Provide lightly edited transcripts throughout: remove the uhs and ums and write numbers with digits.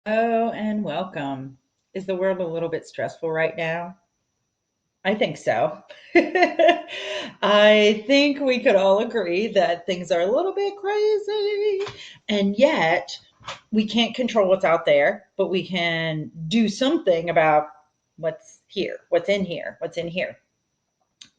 Oh, and welcome. Is the world a little bit stressful right now? I think so. I think we could all agree that things are a little bit crazy, and yet we can't control what's out there, but we can do something about what's here, what's in here.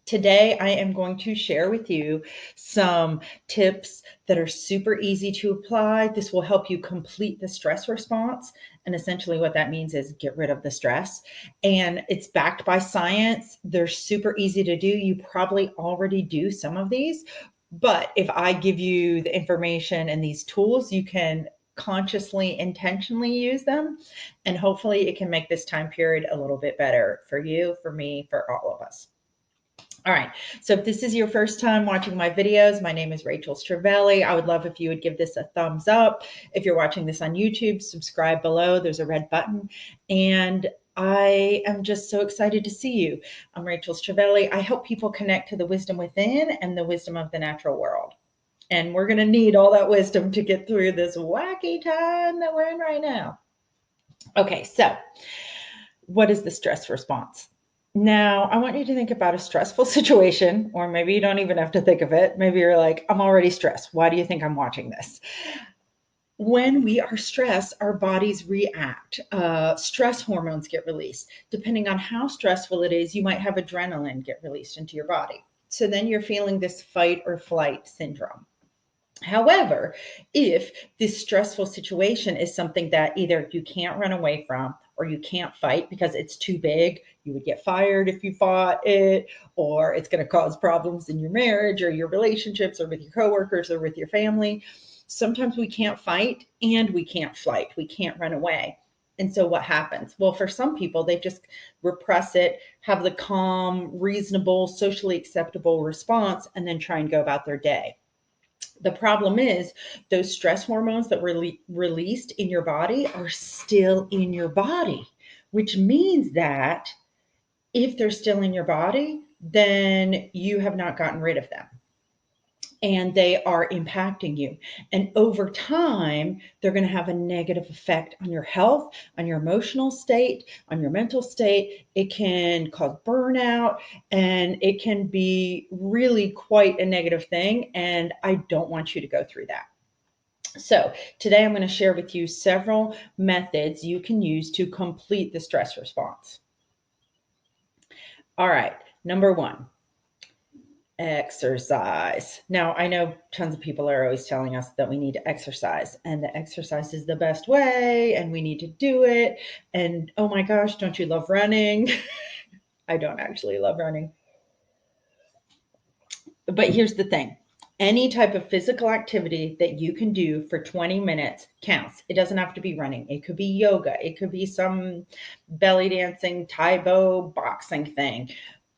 Today, I am going to share with you some tips that are super easy to apply. This will help you complete the stress response. And essentially, what that means is get rid of the stress. And it's backed by science. They're super easy to do. You probably already do some of these. But if I give you the information and these tools, you can consciously, intentionally use them. And hopefully, it can make this time period a little bit better for you, for me, for all of us. All right. So if this is your first time watching my videos, my name is Rachel Stravelli. I would love if you would give this a thumbs up. If you're watching this on YouTube, subscribe below. There's a red button. And I am just so excited to see you. I'm Rachel Stravelli. I help people connect to the wisdom within and the wisdom of the natural world. And we're going to need all that wisdom to get through this wacky time that we're in right now. Okay, so what is the stress response? Now, I want you to think about a stressful situation, or maybe you don't even have to think of it. Maybe you're like, I'm already stressed. Why do you think I'm watching this? When we are stressed, our bodies react. Stress hormones get released. Depending on how stressful it is, you might have adrenaline get released into your body. So then you're feeling this fight or flight syndrome. However, if this stressful situation is something that either you can't run away from or you can't fight because it's too big, you would get fired if you fought it, or it's going to cause problems in your marriage or your relationships or with your coworkers or with your family. Sometimes we can't fight and we can't flight. We can't run away. And so what happens? Well, for some people, they just repress it, have the calm, reasonable, socially acceptable response, and then try and go about their day. The problem is those stress hormones that were released in your body are still in your body, which means that if they're still in your body, then you have not gotten rid of them and they are impacting you. And over time, they're going to have a negative effect on your health, on your emotional state, on your mental state. It can cause burnout and it can be really quite a negative thing. And I don't want you to go through that. So, today I'm going to share with you several methods you can use to complete the stress response. All right, number one, exercise. Now, I know tons of people are always telling us that we need to exercise and that exercise is the best way and we need to do it. And oh my gosh, don't you love running? I don't actually love running. But here's the thing. Any type of physical activity that you can do for 20 minutes counts. It doesn't have to be running. It could be yoga. It could be some belly dancing, Taebo, boxing thing.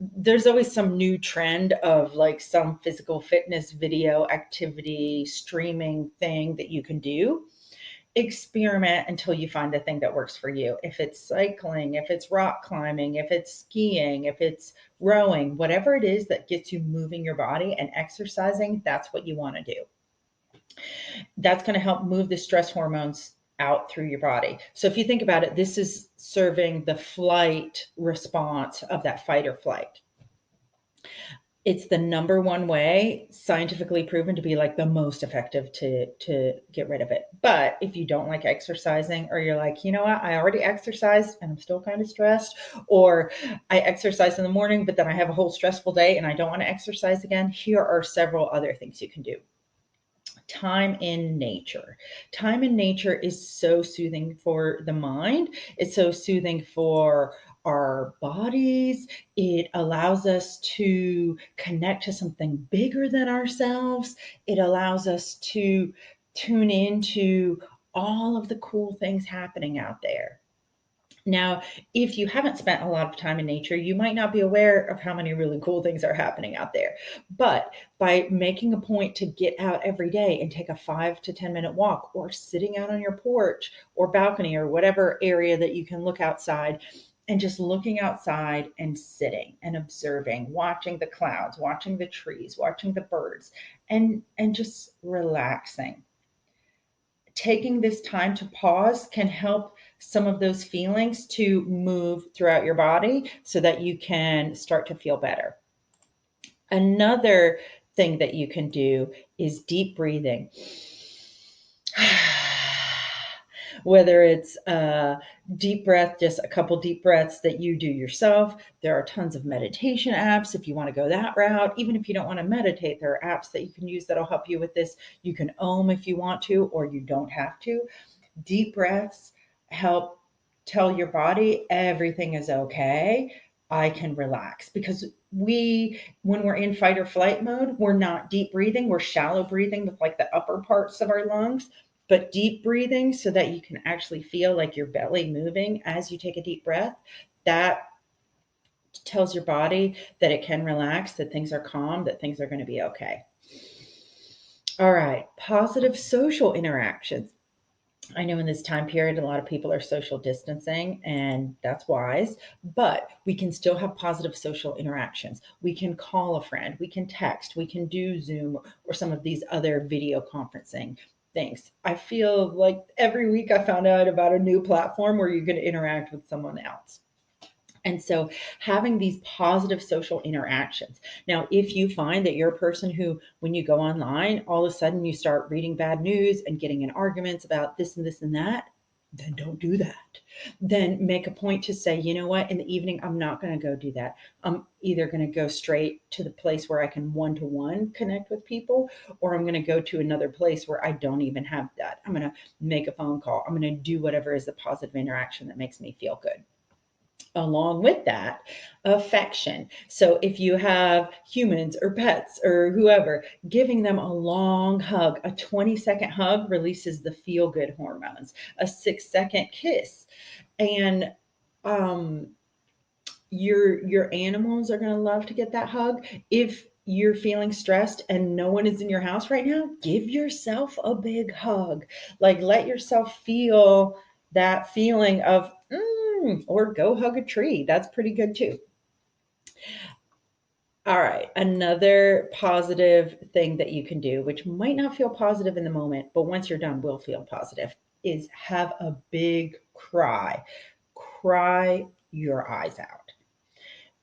There's always some new trend of like some physical fitness video activity streaming thing that you can do. Experiment until you find the thing that works for you. If it's cycling, if it's rock climbing, if it's skiing, if it's rowing, whatever it is that gets you moving your body and exercising, that's what you want to do. That's going to help move the stress hormones out through your body. So if you think about it, this is serving the flight response of that fight or flight. It's the number one way, scientifically proven to be like the most effective to get rid of it. But if you don't like exercising, or you're like, you know what, I already exercised and I'm still kind of stressed, or I exercise in the morning but then I have a whole stressful day and I don't want to exercise again, here are several other things you can do. Time in nature. Time in nature is so soothing for the mind. It's so soothing for our bodies. It allows us to connect to something bigger than ourselves. It allows us to tune into all of the cool things happening out there. Now, if you haven't spent a lot of time in nature, you might not be aware of how many really cool things are happening out there. But by making a point to get out every day and take a 5 to 10 minute walk, or sitting out on your porch or balcony or whatever area that you can look outside, and just looking outside and sitting and observing, watching the clouds, watching the trees, watching the birds, and just relaxing. taking this time to pause can help some of those feelings to move throughout your body so that you can start to feel better. Another thing that you can do is deep breathing. Whether it's a deep breath, just a couple deep breaths that you do yourself. There are tons of meditation apps if you want to go that route. Even if you don't want to meditate, there are apps that you can use that'll help you with this. You can if you want to, or you don't have to. Deep breaths help tell your body everything is okay. I can relax, because when we're in fight or flight mode, we're not deep breathing. We're shallow breathing with like the upper parts of our lungs, but deep breathing so that you can actually feel like your belly moving as you take a deep breath. That tells your body that it can relax, that things are calm, that things are going to be okay. All right, positive social interactions. I know in this time period, a lot of people are social distancing, and that's wise, but we can still have positive social interactions. We can call a friend, we can text, we can do Zoom or some of these other video conferencing things. I feel like every week I found out about a new platform where you can interact with someone else. And so having these positive social interactions. Now, if you find that you're a person who, when you go online, all of a sudden you start reading bad news and getting in arguments about this and this and that, then don't do that. Then make a point to say, you know what, in the evening, I'm not going to go do that. I'm either going to go straight to the place where I can one-to-one connect with people, or I'm going to go to another place where I don't even have that. I'm going to make a phone call. I'm going to do whatever is a positive interaction that makes me feel good. Along with that, affection. So if you have humans or pets or whoever, giving them a long hug, a 20-second hug releases the feel good hormones, a 6-second kiss. And um, your animals are going to love to get that hug. If you're feeling stressed and no one is in your house right now, give yourself a big hug. Like, let yourself feel that feeling of or go hug a tree. That's pretty good too. All right, another positive thing that you can do, which might not feel positive in the moment, but once you're done will feel positive, is have a big cry. Cry your eyes out.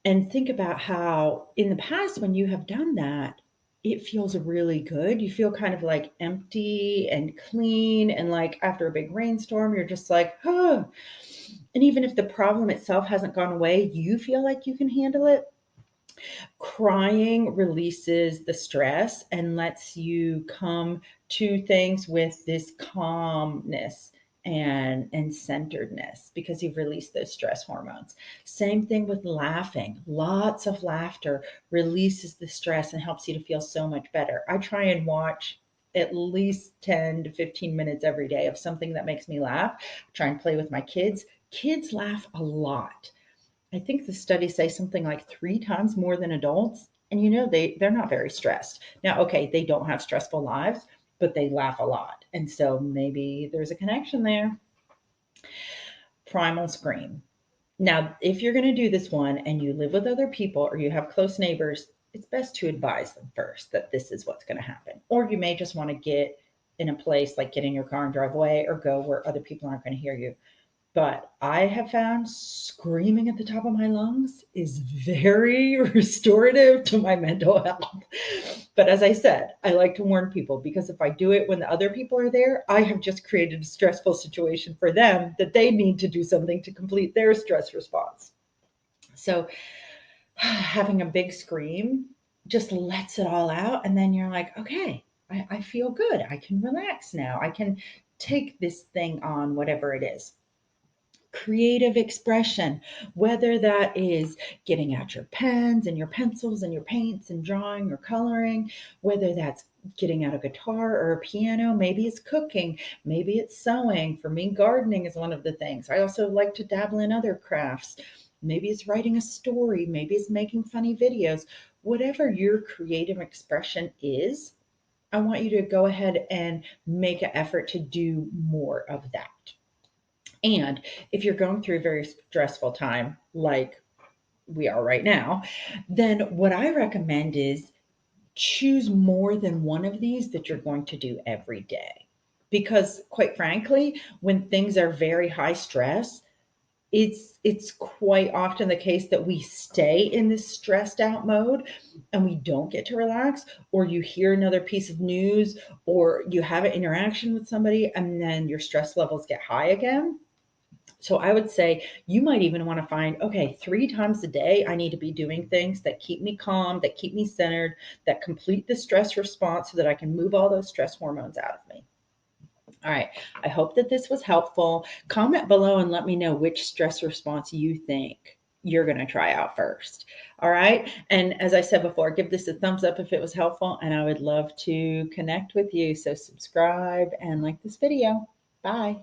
And think about how in the past, when you have done that, it feels really good. You feel kind of like empty and clean. And like after a big rainstorm, you're just like, oh. And even if the problem itself hasn't gone away, you feel like you can handle it. Crying releases the stress and lets you come to things with this calmness and centeredness, because you've released those stress hormones. Same thing with laughing. Lots of laughter releases the stress and helps you to feel so much better. I try and watch at least 10 to 15 minutes every day of something that makes me laugh. I try and play with my kids. Kids laugh a lot. I think the studies say something like 3 times more than adults. And they're not very stressed. Now, okay, they don't have stressful lives, but they laugh a lot. And so maybe there's a connection there. Primal scream. Now, if you're going to do this one and you live with other people or you have close neighbors, it's best to advise them first that this is what's going to happen. Or you may just want to get in a place, like get in your car and drive away, or go where other people aren't going to hear you. But I have found screaming at the top of my lungs is very restorative to my mental health. But as I said, I like to warn people, because if I do it when the other people are there, I have just created a stressful situation for them that they need to do something to complete their stress response. So having a big scream just lets it all out. And then you're like, okay, I feel good. I can relax now. I can take this thing on, whatever it is. Creative expression, whether that is getting out your pens and your pencils and your paints and drawing or coloring, whether that's getting out a guitar or a piano, maybe it's cooking, maybe it's sewing. For me, gardening is one of the things. I also like to dabble in other crafts. Maybe it's writing a story, maybe it's making funny videos. Whatever your creative expression is, I want you to go ahead and make an effort to do more of that. And if you're going through a very stressful time, like we are right now, then what I recommend is choose more than one of these that you're going to do every day. Because quite frankly, when things are very high stress, it's quite often the case that we stay in this stressed out mode and we don't get to relax, or you hear another piece of news, or you have an interaction with somebody and then your stress levels get high again. So I would say you might even want to find, okay, 3 times a day, I need to be doing things that keep me calm, that keep me centered, that complete the stress response so that I can move all those stress hormones out of me. All right. I hope that this was helpful. Comment below and let me know which stress response you think you're going to try out first. All right. And as I said before, give this a thumbs up if it was helpful, and I would love to connect with you. So subscribe and like this video. Bye.